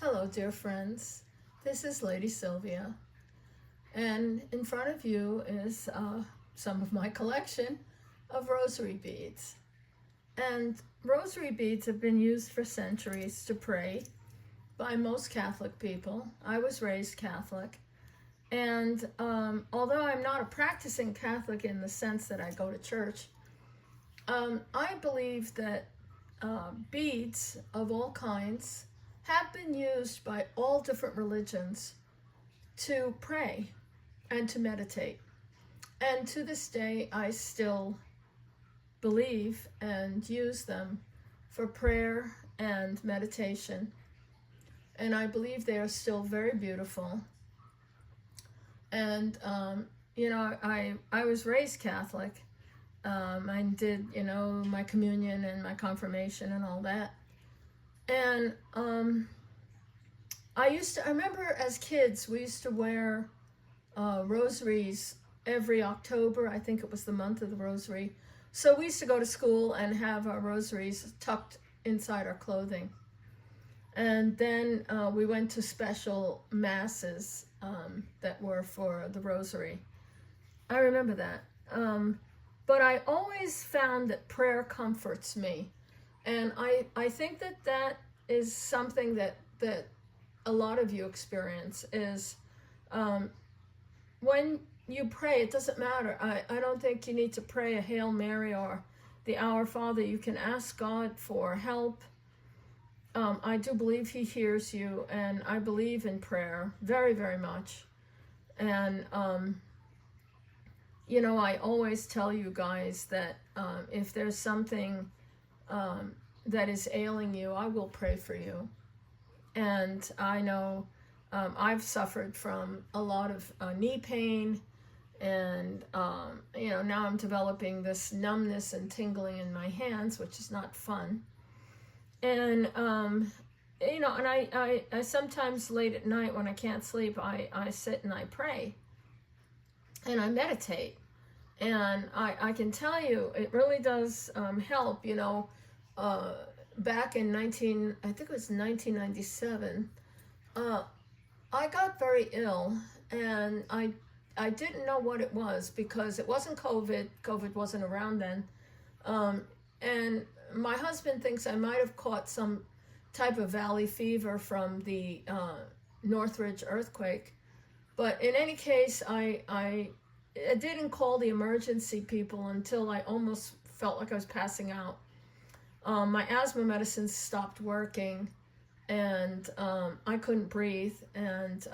Hello, dear friends. This is Lady Sylvia, and in front of you is some of my collection of rosary beads. And rosary beads have been used for centuries to pray by most Catholic people. I was raised Catholic, and although I'm not a practicing Catholic in the sense that I go to church, I believe that beads of all kinds have been used by all different religions to pray and to meditate. And to this day, I still believe and use them for prayer and meditation. And I believe they are still very beautiful. And, I was raised Catholic. I did, my communion and my confirmation and all that. And I remember as kids, we used to wear rosaries every October. I think it was the month of the rosary. So we used to go to school and have our rosaries tucked inside our clothing. And then we went to special masses that were for the rosary. I remember that. But I always found that prayer comforts me. And I think that is something that a lot of you experience is when you pray, it doesn't matter. I don't think you need to pray a Hail Mary or the Our Father. You can ask God for help. I do believe He hears you, and I believe in prayer very, very much. And, I always tell you guys that if there's something that is ailing you, I will pray for you. And I know I've suffered from a lot of knee pain, and now I'm developing this numbness and tingling in my hands, which is not fun. And and I sometimes late at night when I can't sleep, I sit and I pray and I meditate. And I can tell you, it really does help. Back in I think it was 1997, I got very ill, and I didn't know what it was because it wasn't COVID. COVID wasn't around then. And my husband thinks I might have caught some type of valley fever from the Northridge earthquake. But in any case, I didn't call the emergency people until I almost felt like I was passing out. My asthma medicines stopped working, and I couldn't breathe. And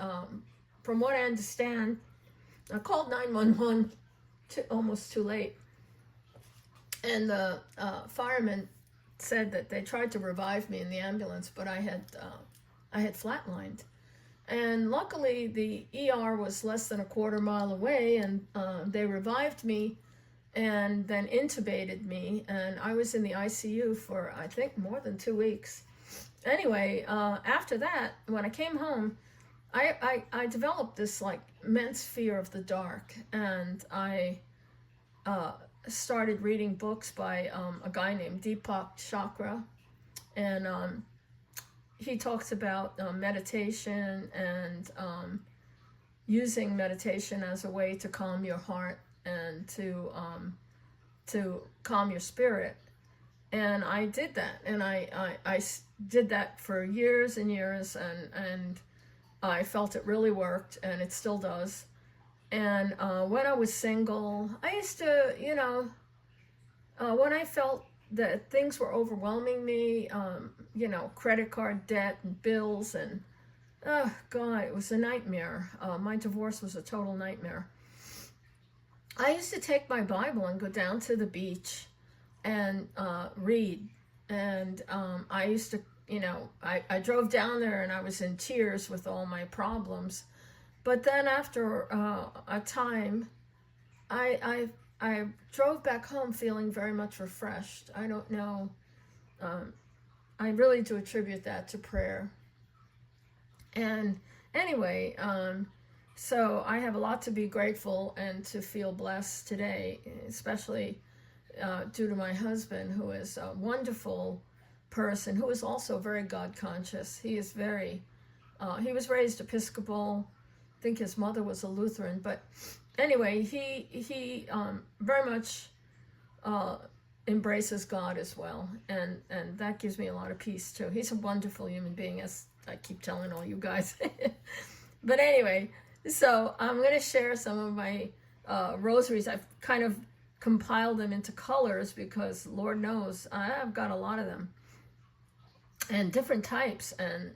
from what I understand, I called 911 almost too late. And the firemen said that they tried to revive me in the ambulance, but I had flatlined. And luckily, the ER was less than a quarter mile away, and they revived me and then intubated me. And I was in the ICU for, I think, more than 2 weeks. Anyway, after that, when I came home, I developed this like immense fear of the dark. And I started reading books by a guy named Deepak Chakra. And he talks about meditation and using meditation as a way to calm your heart and to calm your spirit. And I did that, and I did that for years and years, and I felt it really worked, and it still does. And when I was single, I used to, when I felt that things were overwhelming me, credit card debt and bills, and oh God, it was a nightmare. My divorce was a total nightmare. I used to take my Bible and go down to the beach and read. And I used to, I drove down there and I was in tears with all my problems. But then after a time, I drove back home feeling very much refreshed. I don't know. I really do attribute that to prayer. And anyway, so I have a lot to be grateful and to feel blessed today, especially due to my husband, who is a wonderful person, who is also very God conscious. He is very He was raised Episcopal. I think his mother was a Lutheran, but anyway, he very much embraces God as well, and that gives me a lot of peace too. He's a wonderful human being, as I keep telling all you guys. But anyway, so I'm going to share some of my rosaries. I've kind of compiled them into colors because Lord knows I've got a lot of them and different types, and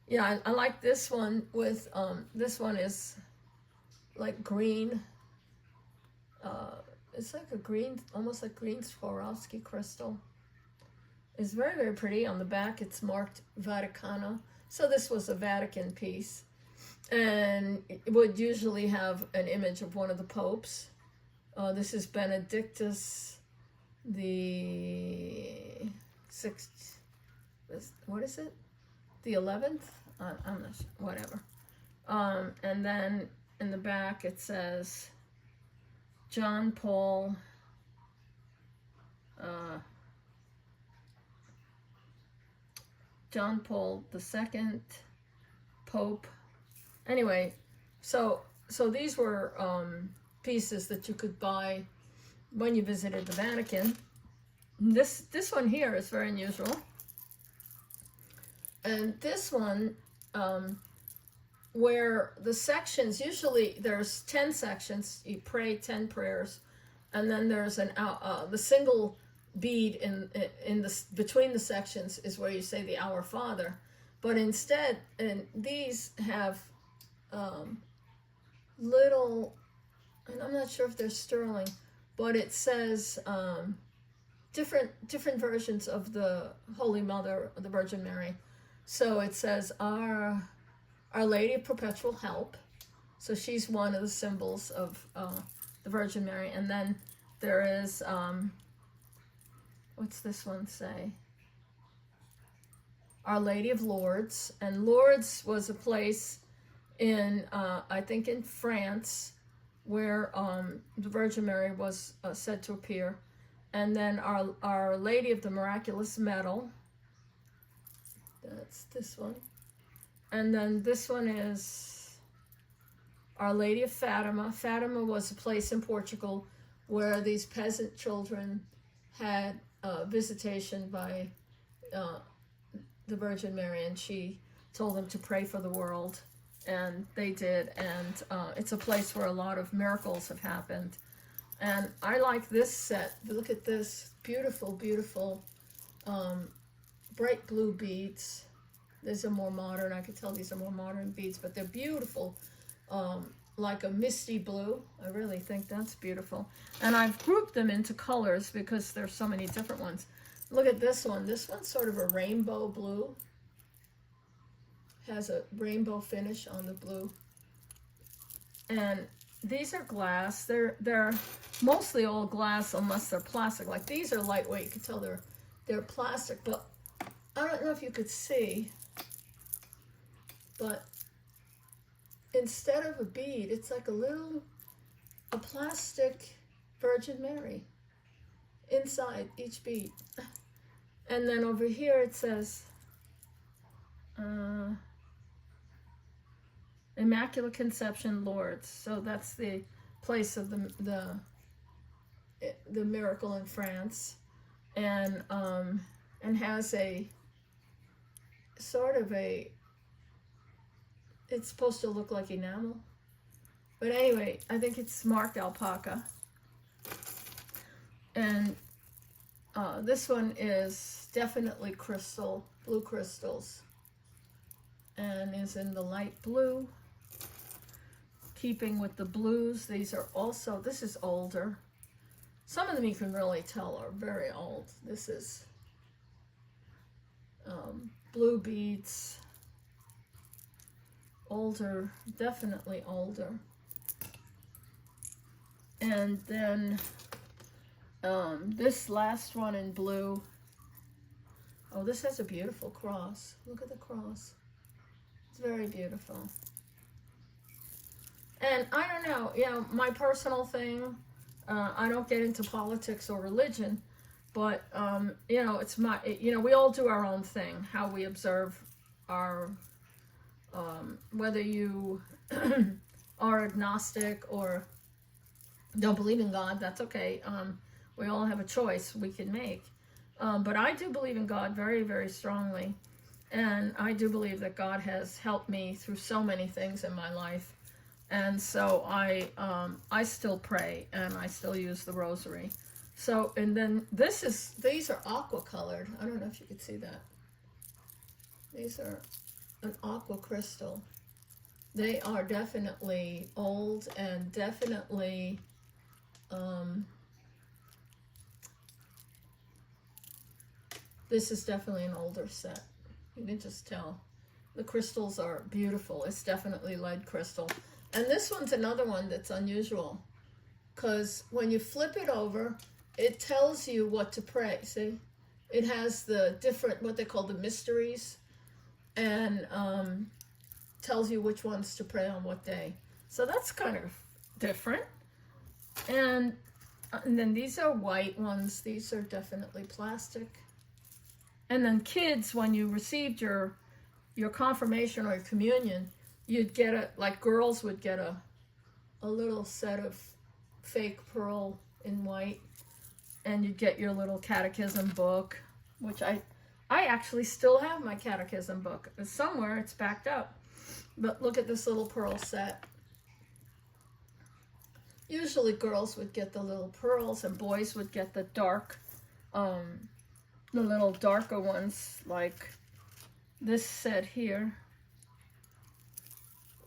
yeah, I like this one with this one is like green. It's like a green, almost like green Swarovski crystal. It's very, very pretty. On the back, it's marked Vaticana. So this was a Vatican piece. And it would usually have an image of one of the popes. This is Benedictus the 6th. What is it? The 11th? I'm not sure. Whatever. And then in the back, it says John Paul II, Pope. Anyway, so these were pieces that you could buy when you visited the Vatican. This one here is very unusual, and this one where the sections, usually there's 10 sections, you pray 10 prayers, and then there's the single bead in the between the sections is where you say the Our Father. But instead, and these have little, and I'm not sure if they're sterling, but it says different versions of the Holy Mother, the Virgin Mary. So it says Our Lady of Perpetual Help. So she's one of the symbols of the Virgin Mary. And then there is, what's this one say? Our Lady of Lourdes. And Lourdes was a place in, I think in France, where the Virgin Mary was said to appear. And then Our Lady of the Miraculous Medal. That's this one. And then this one is Our Lady of Fatima. Fatima was a place in Portugal where these peasant children had visitation by the Virgin Mary, and she told them to pray for the world, and they did. And it's a place where a lot of miracles have happened. And I like this set. Look at this beautiful, beautiful bright blue beads. These are more modern. I can tell these are more modern beads, but they're beautiful, like a misty blue. I really think that's beautiful. And I've grouped them into colors because there's so many different ones. Look at this one. This one's sort of a rainbow blue. Has a rainbow finish on the blue. And these are glass. They're mostly all glass unless they're plastic. Like these are lightweight. You can tell they're plastic, but I don't know if you could see. But instead of a bead, it's like a plastic Virgin Mary inside each bead. And then over here it says Immaculate Conception, Lourdes. So that's the place of the miracle in France, and has a sort of a, it's supposed to look like enamel, but anyway, I think it's marked alpaca. And this one is definitely crystal, blue crystals, and is in the light blue, keeping with the blues. These are also, this is older. Some of them you can really tell are very old. This is blue beads, older, definitely older. And then this last one in blue. Oh, this has a beautiful cross. Look at the cross. It's very beautiful. And I don't know, you know, my personal thing, I don't get into politics or religion, but, you know, it's my, you know, we all do our own thing, how we observe are whether you are agnostic or don't believe in God, that's okay. We all have a choice we can make. But I do believe in God very, very strongly. And I do believe that God has helped me through so many things in my life. And so I still pray and I still use the rosary. So, and then these are aqua colored. I don't know if you could see that. These are an aqua crystal. They are definitely old and definitely this is definitely an older set. You can just tell. The crystals are beautiful. It's definitely lead crystal. And this one's another one that's unusual, because when you flip it over, it tells you what to pray. See? It has the different, what they call the mysteries, and tells you which ones to pray on what day. So that's kind of different. And then these are white ones. These are definitely plastic. And then kids, when you received your confirmation or your communion, you'd get like girls would get a little set of fake pearl in white, and you'd get your little catechism book, which I actually still have my catechism book. Somewhere it's backed up. But look at this little pearl set. Usually girls would get the little pearls and boys would get the dark, the little darker ones, like this set here.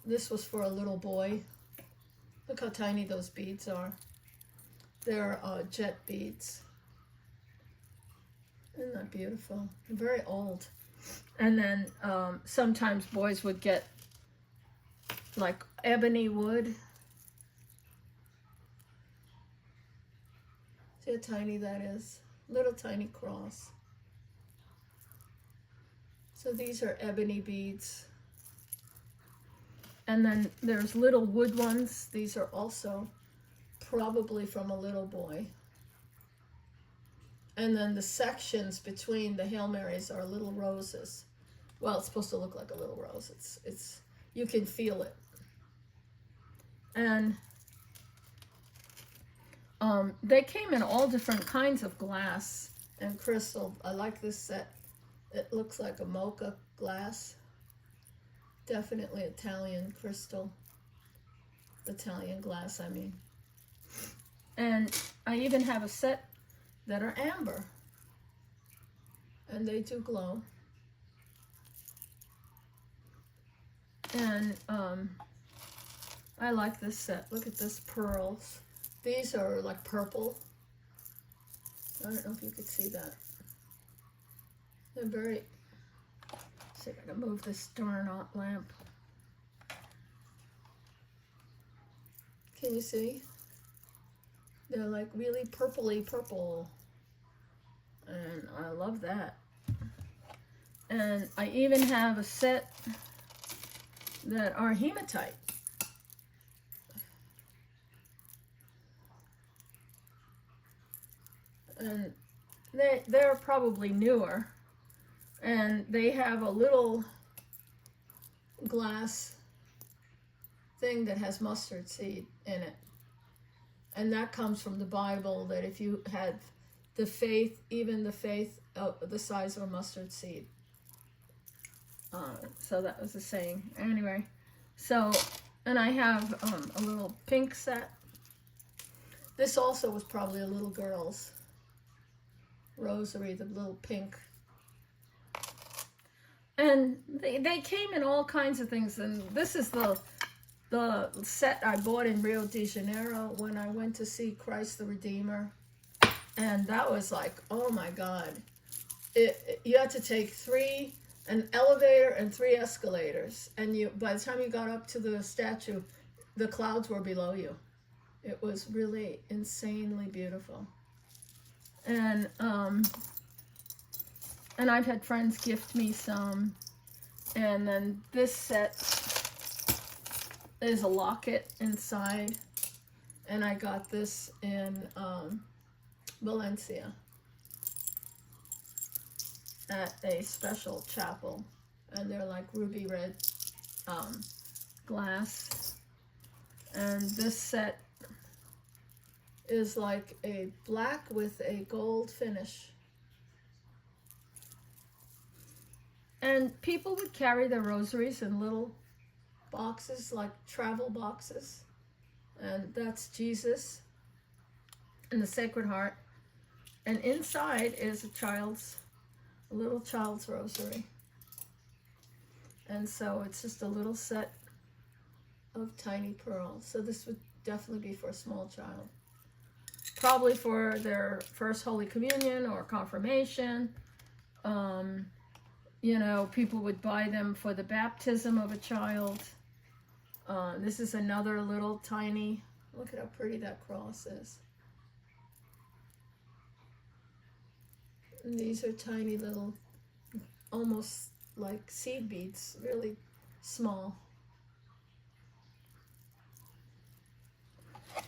This was for a little boy. Look how tiny those beads are. They're jet beads. Isn't that beautiful? They're very old. And then sometimes boys would get like ebony wood. See how tiny that is? Little tiny cross. So these are ebony beads. And then there's little wood ones. These are also probably from a little boy. And then the sections between the Hail Marys are little roses. Well, it's supposed to look like a little rose. It's you can feel it. And they came in all different kinds of glass and crystal. I like this set. It looks like a mocha glass. Definitely Italian crystal. Italian glass, I mean. And I even have a set that are amber. And they do glow. And I like this set. Look at this, pearls. These are like purple. I don't know if you could see that. They're very... See if I can move this darn lamp. Can you see? They're like really purpley purple. And I love that. And I even have a set that are hematite. And they're probably newer. And they have a little glass thing that has mustard seed in it. And that comes from the Bible, that if you had the faith, even the faith of the size of a mustard seed. So that was the saying. Anyway, so, and I have a little pink set. This also was probably a little girl's rosary, the little pink. And they came in all kinds of things. And this is the set I bought in Rio de Janeiro when I went to see Christ the Redeemer. And that was like, oh my God. You had to take an elevator and 3 escalators. And by the time you got up to the statue, the clouds were below you. It was really insanely beautiful. And I've had friends gift me some. And then this set is a locket inside. And I got this in Valencia at a special chapel and they're like ruby red glass. And this set is like a black with a gold finish. And people would carry their rosaries in little boxes, like travel boxes. And that's Jesus and the Sacred Heart. And inside is a little child's rosary. And so it's just a little set of tiny pearls. So this would definitely be for a small child. Probably for their first Holy Communion or confirmation. You know, people would buy them for the baptism of a child. This is another little tiny, look at how pretty that cross is. And these are tiny little, almost like seed beads, really small.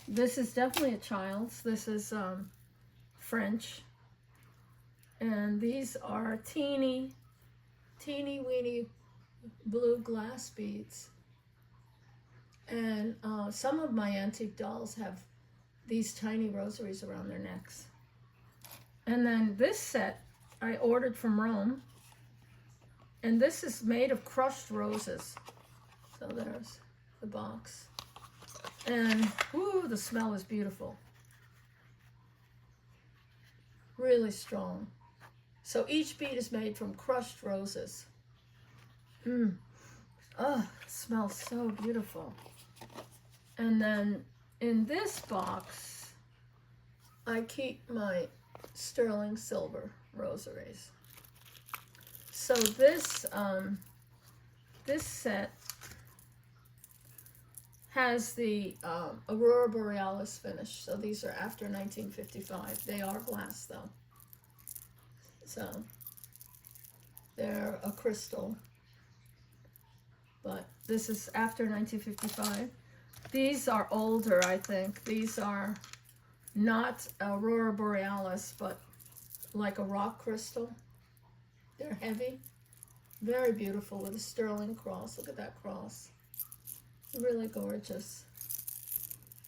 This is definitely a child's. This is French. And these are teeny weeny blue glass beads. And some of my antique dolls have these tiny rosaries around their necks. And then this set I ordered from Rome. And this is made of crushed roses. So there's the box. And whoo, the smell is beautiful. Really strong. So each bead is made from crushed roses. Oh, it smells so beautiful. And then in this box, I keep my sterling silver rosaries. So this set has the Aurora Borealis finish. So these are after 1955. They are glass though. So they're a crystal. But this is after 1955. These are older, I think. These are not Aurora Borealis, but like a rock crystal. They're heavy. Very beautiful with a sterling cross. Look at that cross. Really gorgeous.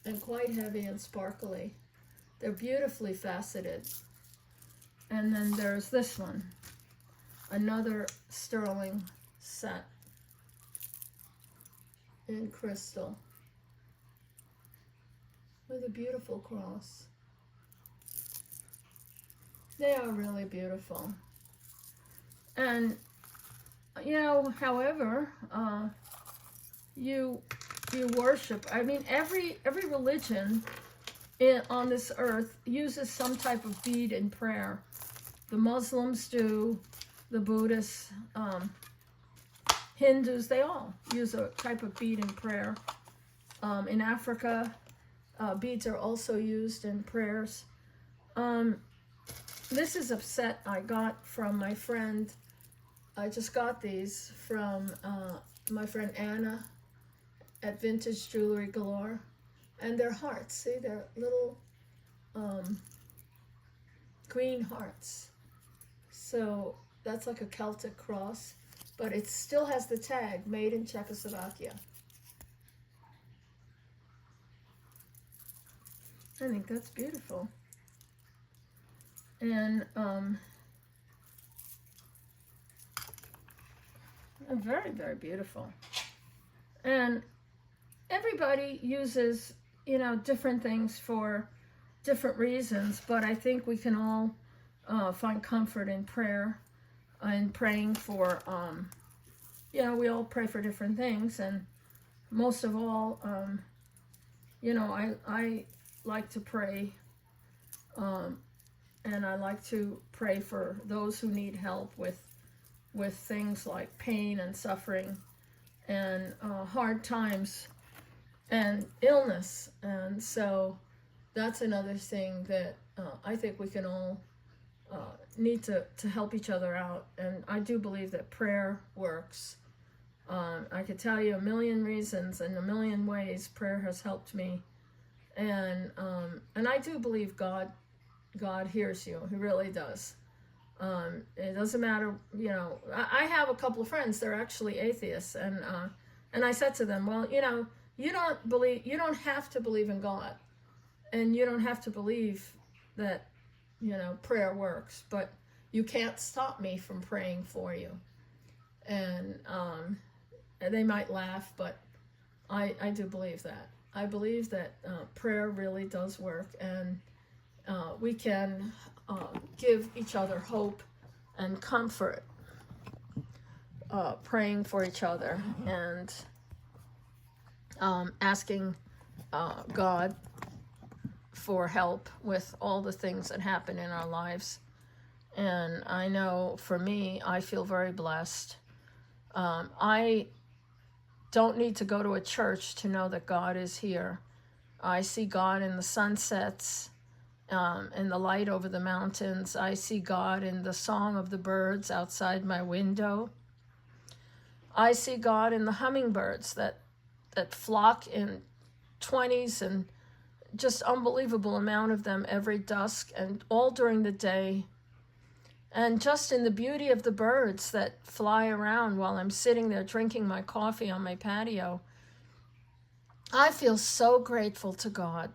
And quite heavy and sparkly. They're beautifully faceted. And then there's this one. Another sterling set in crystal with a beautiful cross. They are really beautiful. And you know, however, you worship. I mean, every religion on this earth uses some type of bead in prayer. The Muslims do, the Buddhists, Hindus, they all use a type of bead in prayer. In Africa, beads are also used in prayers. This is a set I got from my friend. I just got these from my friend Anna at Vintage Jewelry Galore. And they're hearts. See, they're little green hearts. So that's like a Celtic cross. But it still has the tag, made in Czechoslovakia. I think that's beautiful. And very, very beautiful. And everybody uses, you know, different things for different reasons, but I think we can all find comfort in prayer and praying for, you know, we all pray for different things, and most of all, you know, I like to pray, and I like to pray for those who need help with things like pain and suffering and hard times and illness. And so that's another thing that I think we can all need to help each other out. And I do believe that prayer works. I could tell you a million reasons and a million ways prayer has helped me. And I do believe God hears you. He really does. It doesn't matter, you know. I have a couple of friends, they're actually atheists, and I said to them, well, you know, you don't have to believe in God, and you don't have to believe that, you know, prayer works, but you can't stop me from praying for you. And they might laugh, but I do believe that. I believe that prayer really does work, and we can give each other hope and comfort, praying for each other and asking God for help with all the things that happen in our lives. And I know for me, I feel very blessed. I don't need to go to a church to know that God is here. I see God in the sunsets, in the light over the mountains. I see God in the song of the birds outside my window. I see God in the hummingbirds that flock in 20s, and just unbelievable amount of them every dusk and all during the day. And just in the beauty of the birds that fly around while I'm sitting there drinking my coffee on my patio, I feel so grateful to God,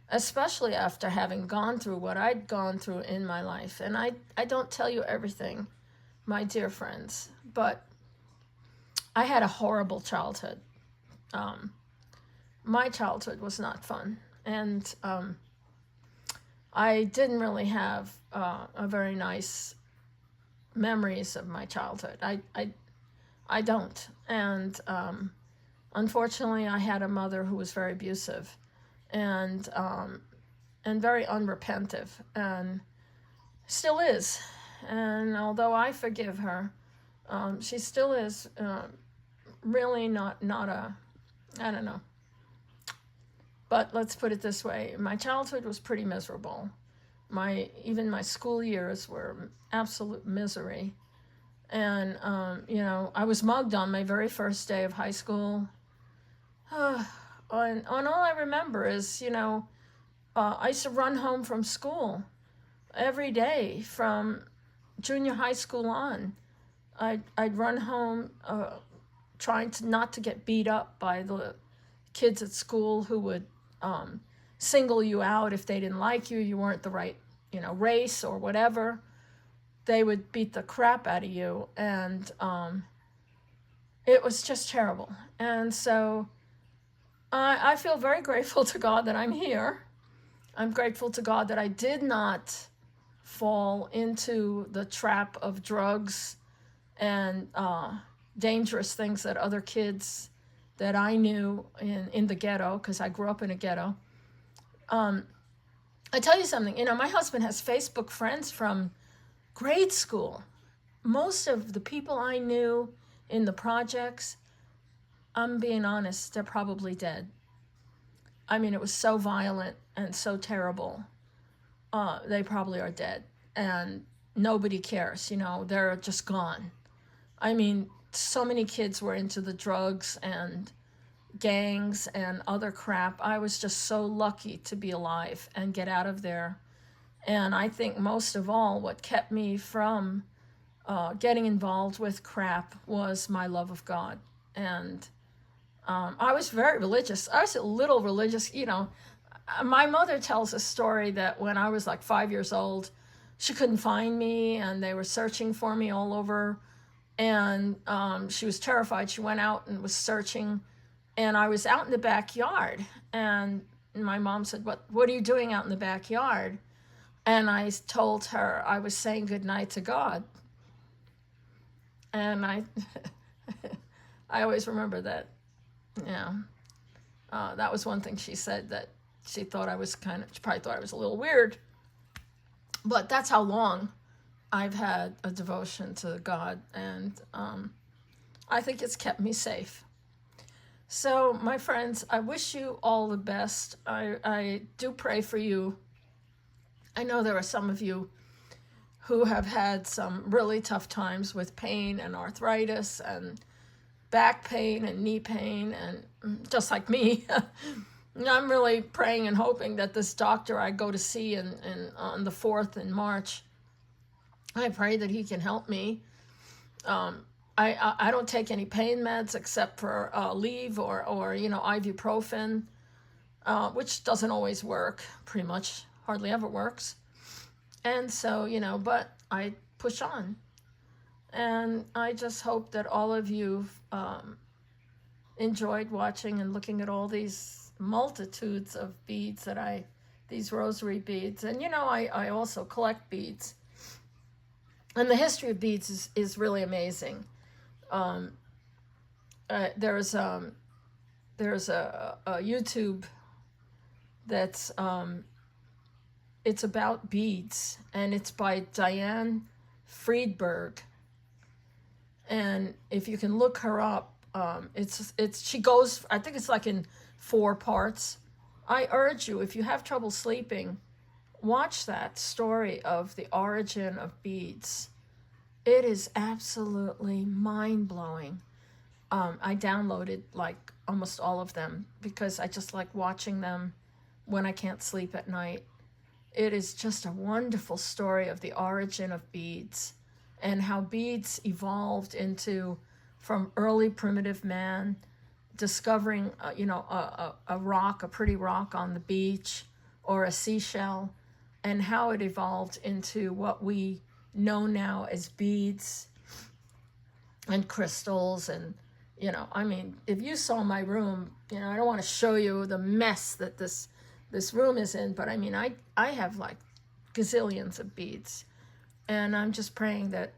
especially after having gone through what I'd gone through in my life. And I don't tell you everything, my dear friends, but I had a horrible childhood. My childhood was not fun, and I didn't really have a very nice memories of my childhood. I don't, and unfortunately, I had a mother who was very abusive, and very unrepentive, and still is. And although I forgive her, she still is really not a, I don't know. But let's put it this way: my childhood was pretty miserable. Even my school years were absolute misery. And you know, I was mugged on my very first day of high school. And all I remember is, you know, I used to run home from school every day from junior high school on. I'd run home trying to not to get beat up by the kids at school who would single you out if they didn't like you, you weren't the right, you know, race or whatever. They would beat the crap out of you, and it was just terrible. And so I feel very grateful to God that I'm here. I'm grateful to God that I did not fall into the trap of drugs and dangerous things that other kids that I knew in the ghetto, because I grew up in a ghetto. I tell you something, you know, my husband has Facebook friends from grade school. Most of the people I knew in the projects, I'm being honest, they're probably dead. I mean, it was so violent and so terrible. They probably are dead, and nobody cares, you know, they're just gone. I mean, so many kids were into the drugs and gangs and other crap. I was just so lucky to be alive and get out of there. And I think most of all, what kept me from getting involved with crap was my love of God. And I was very religious. I was a little religious, you know. My mother tells a story that when I was like 5 years old, she couldn't find me, and they were searching for me all over. And she was terrified. She went out and was searching, and I was out in the backyard. And my mom said, "What are you doing out in the backyard?" And I told her I was saying goodnight to God. And I always remember that. Yeah, that was one thing she said, that she thought I was she probably thought I was a little weird. But that's how long I've had a devotion to God, and I think it's kept me safe. So, my friends, I wish you all the best. I do pray for you. I know there are some of you who have had some really tough times with pain and arthritis and back pain and knee pain, and just like me. I'm really praying and hoping that this doctor I go to see on the 4th in March I pray that he can help me. I don't take any pain meds except for Aleve or ibuprofen, which doesn't always work, pretty much hardly ever works. And so, but I push on. And I just hope that all of you enjoyed watching and looking at all these multitudes of beads these rosary beads. And I also collect beads. And the history of beads is really amazing. There's a YouTube that's it's about beads, and it's by Diane Friedberg. And if you can look her up, she goes, I think it's like in 4 parts. I urge you, if you have trouble sleeping, watch that story of the origin of beads. It is absolutely mind-blowing. I downloaded like almost all of them because I just like watching them when I can't sleep at night. It is just a wonderful story of the origin of beads and how beads evolved from early primitive man discovering, a rock, a pretty rock on the beach or a seashell, and how it evolved into what we know now as beads and crystals. And if you saw my room, I don't want to show you the mess that this room is in, but I have like gazillions of beads. And I'm just praying that,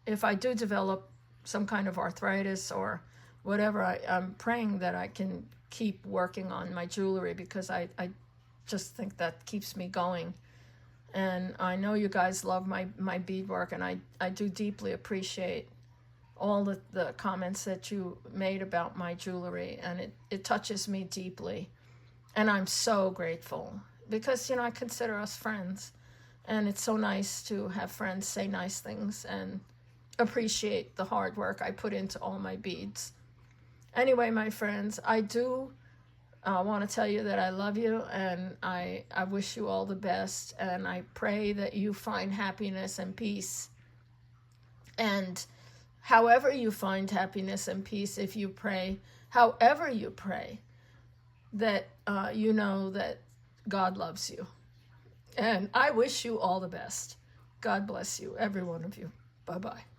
if I do develop some kind of arthritis or whatever, I'm praying that I can keep working on my jewelry, because I just think that keeps me going. And I know you guys love my beadwork, and I do deeply appreciate all the comments that you made about my jewelry, and it touches me deeply. And I'm so grateful because, I consider us friends, and it's so nice to have friends say nice things and appreciate the hard work I put into all my beads. Anyway, my friends, I do want to tell you that I love you, and I wish you all the best, and I pray that you find happiness and peace. And however you find happiness and peace, if you pray, however you pray, that you know that God loves you. And I wish you all the best. God bless you, every one of you. Bye-bye.